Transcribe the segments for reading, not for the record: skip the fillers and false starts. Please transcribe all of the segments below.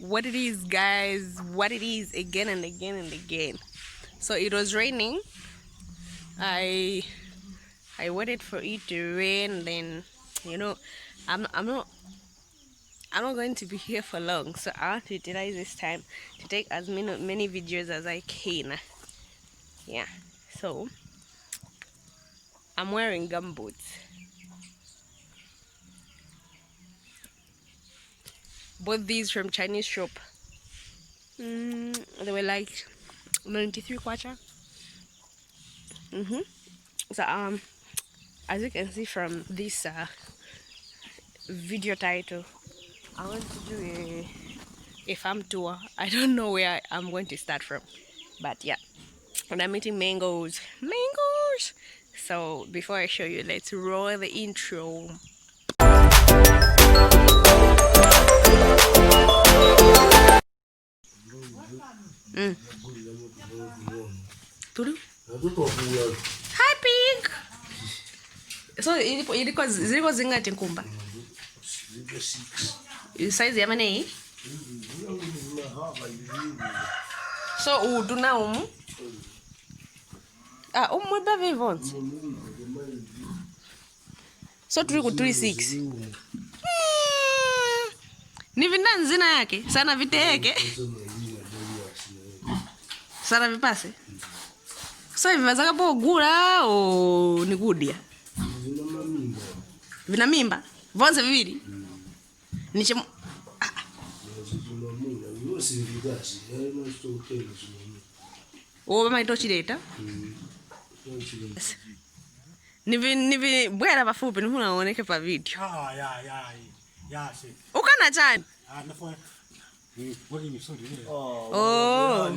what it is, guys, what it is, again and again and again. So it was raining. I waited for it to rain. Then, you know, I'm not going to be here for long, so I want to utilize this time to take as many videos as I can. Yeah. So I'm wearing gumboots. Bought these from Chinese shop. They were like 93 kwacha. So as you can see from this video title, I want to do a farm tour. I don't know where I'm going to start from, but yeah. And I'm eating mangoes. Mangoes! So before I show you, let's roll the intro. Tudo? Hi, pig! So, zilikuwa zingati nkumba? Size ya mane? So, utuna umu? Umu eba vivonzi? So, tuli ku 36. Ni vinda nzina yake? Sana viteke? Sana vipase? So, vimazaka po gula o ni gudia? Vina mimba? Vonse viviri? Niche Oba maitochileta? Nivi bwera bafupi nihuna oneke pa video. Ukana chani? Oh.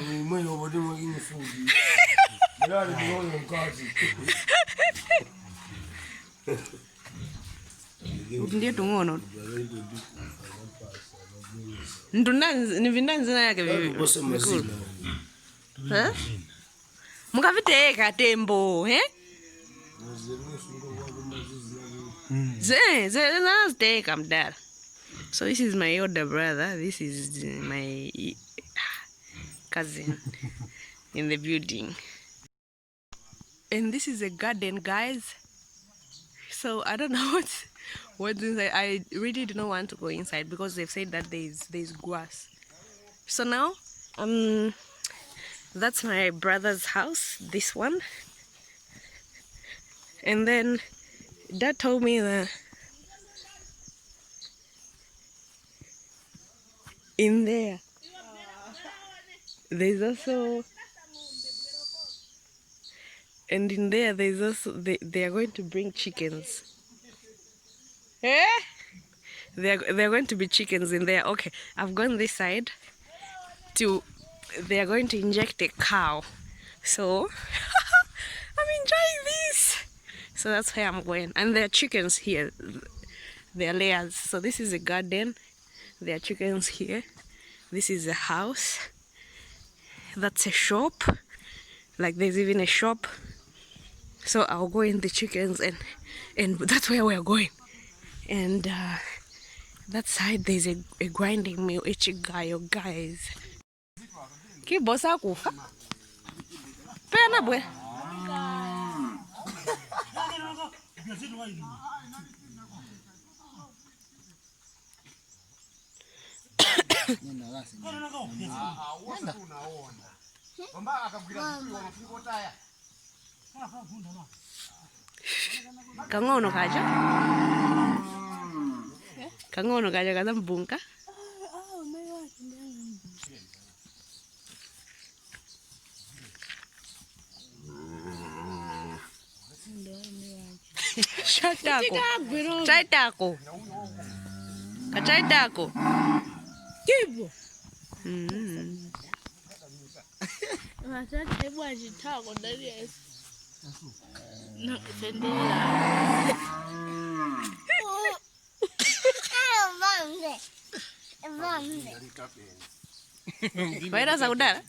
Ndiye tungono. Nivinda nzina yake vivi. Mukaviteka tembo, he? Naziteka mdala. So this is my older brother. This is my cousin in the building. And this is a garden, guys. So I don't know what's inside. I really do not want to go inside because they've said that there's grass. So now that's my brother's house, this one. And then Dad told me that in there there's also, and in there there's also, they are going to bring chickens. Eh? They're going to be chickens in there. Okay, I've gone this side to, they are going to inject a cow. So I'm enjoying this. So that's where I'm going. And there are chickens here. They are layers. So this is a garden. There are chickens here. This is a house. That's a shop. Like there's even a shop. So I'll go in the chickens and that's where we're going. And that side there's a grinding mill. Ichigayo, guys. Ki bosa kufa? Pena bwe. Kangono kaja? Kangono kaja kaza mbunka? Chaitako. Chaitako. Kachaitako. Kibo. Nataka hebu ajitako ndani ya na tendela. Waira saudara?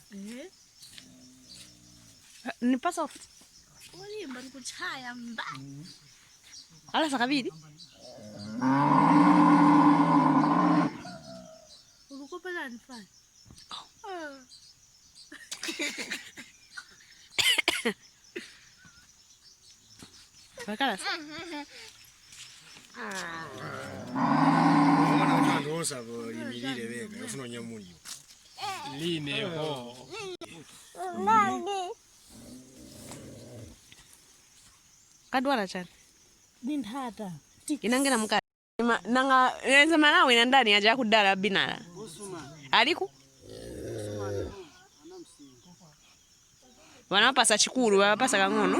Ni pa soft. Wali mbali kuchaya mba. Ala sakabidi? Uruko pala and fun. Bakalas. Kadwala chani. Nindhata. Inangena mukati. Nanga nsema nawe ina ndani aja kudala binala. Aliku? Wanapasa chikuru, wanapasa kangono.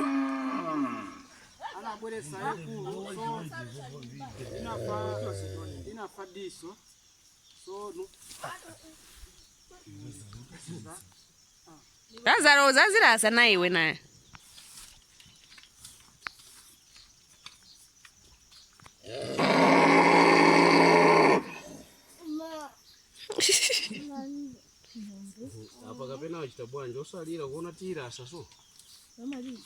Lazaro zazira sana iwe naye. Apa kapena wachitabwa njosalira kuona tira saso.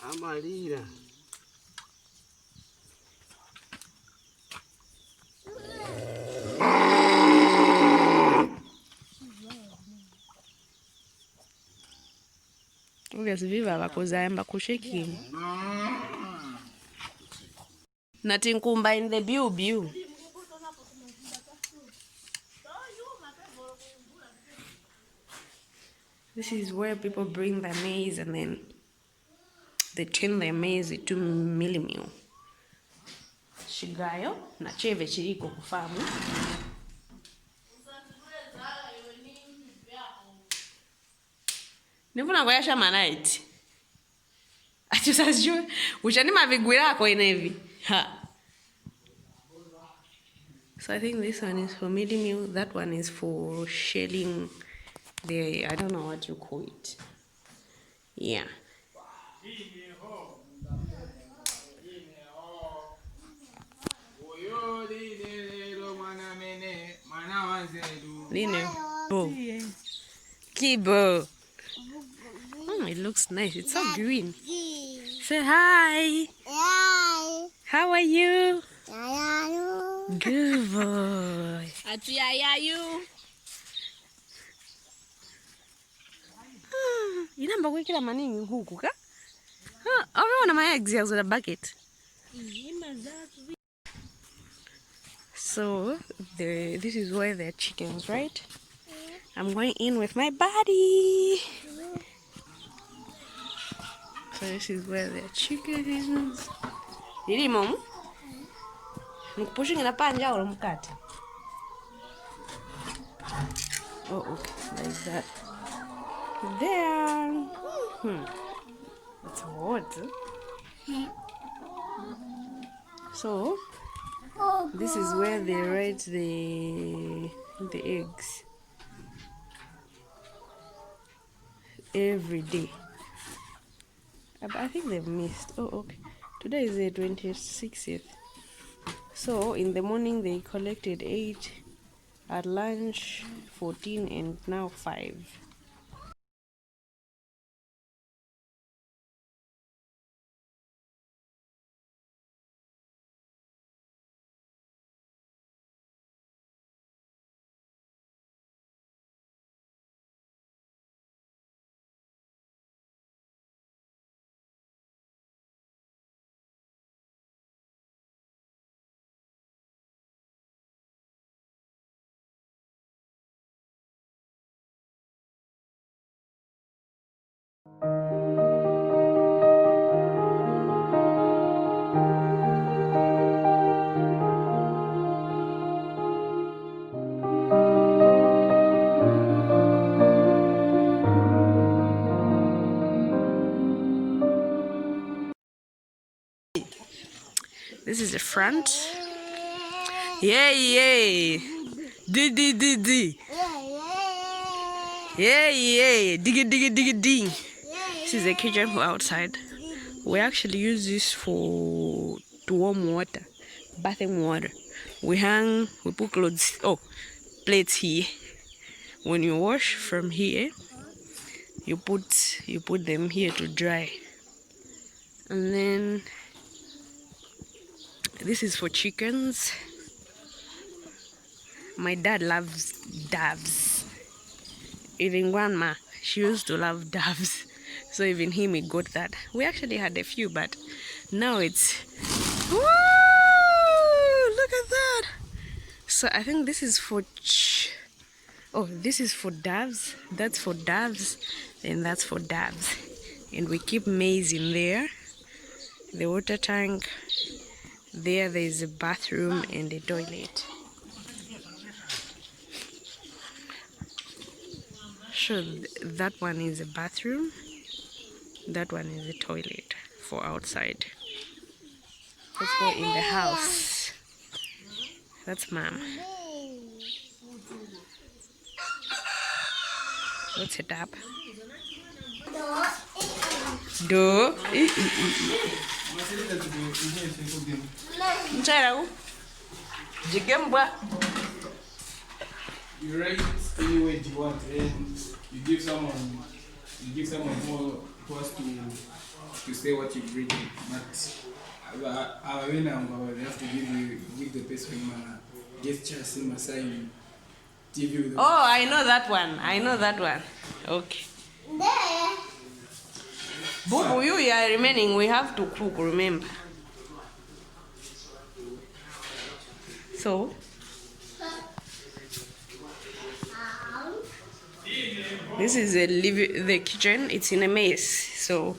Amalira. Uvya viva vakuzayamba kusheki. Natinkumba in the biu. This is where people bring their maize and then they turn their maize to millimil. Shigayo na cheve chiriko kufamu. Nifuna kwa yasha manaiti. Atusazijue. Uchani mavigwira kwa inevi. Ha. So I think this one is for millimil. That one is for shelling the, I don't know what you call it. Yeah. Lino. Oh. Kibo. Oh, it looks nice. It's so green. Say hi. Hi. How are you? Yayayu. Good boy. Atu yayayu. Inamba kuikira maningi huku ka? Ameona my eggs here with a bucket. So this is where they're chickens, right? I'm going in with my buddy. So this is where they're chickens. Didi mom? Pushing in a panja or mukati? Oh, okay, like that. There. That's hot. So this is where they write the eggs every day. I think they've missed. Oh, okay. Today is the 26th. So in the morning they collected 8, at lunch 14, and now 5. This is the front. Yay! D. Yay! Dig. This is the kitchen for outside. We actually use this to warm water, bathing water. We put clothes, plates here. When you wash from here, you put them here to dry. And then this is for chickens. My dad loves doves. even grandma, she used to love doves. So even him, he got that. We actually had a few, but now it's... Woo! Look at that. So I think this is for... Oh, this is for doves. That's for doves. And that's for doves. And we keep maize in there. The water tank. There is a bathroom and a toilet. So that one is a bathroom. That one is a toilet for outside. Let's go in the house. That's mom. Let's set up. Do. You write any way you want, and you give someone who has to say what you've written. But when they have to give the person gesture, same sign, give you the... Oh, I know that one. I know that one. Okay. Boo, you are remaining. We have to cook, remember. So, this is the kitchen. It's in a mess. So,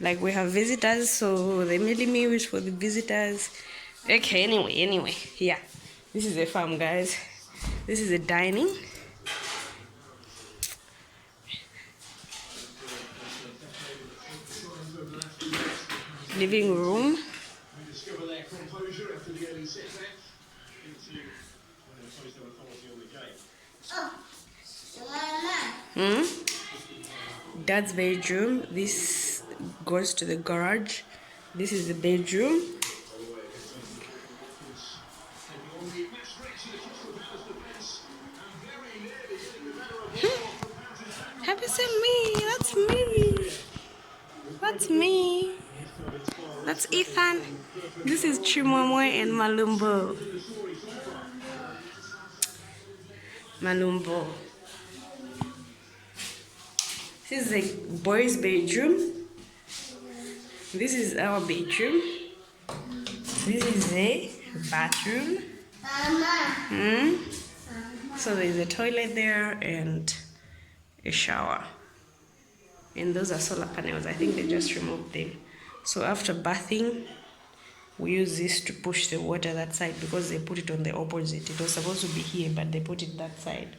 like we have visitors, so the mealy meal is for the visitors. Okay, anyway, yeah. This is a farm, guys. This is a dining. Living room. Dad's bedroom. This goes to the garage. This is the bedroom. Have you seen me? That's me. That's me. That's Ethan. This is Chimwemwe and Malumbo. Malumbo. This is the boys' bedroom. This is our bedroom. This is the bathroom. So there's a toilet there and a shower. And those are solar panels. I think they just removed them. So after bathing, we use this to push the water that side because they put it on the opposite. It was supposed to be here, but they put it that side.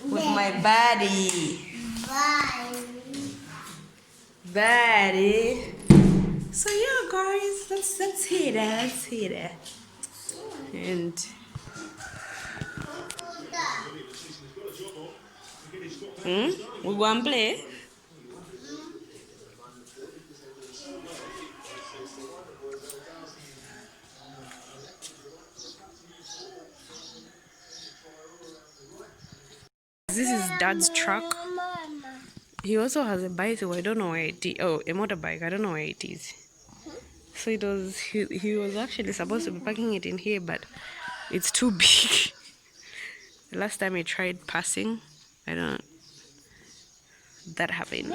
With my body. Body. So yeah, guys, let's hit it. Let's hit it. And we go and play. This is Dad's truck. He also has a bicycle. I don't know where it is. Oh, a motorbike. I don't know where it is. So it was. He was actually supposed to be parking it in here, but it's too big. The last time he tried passing, that happened.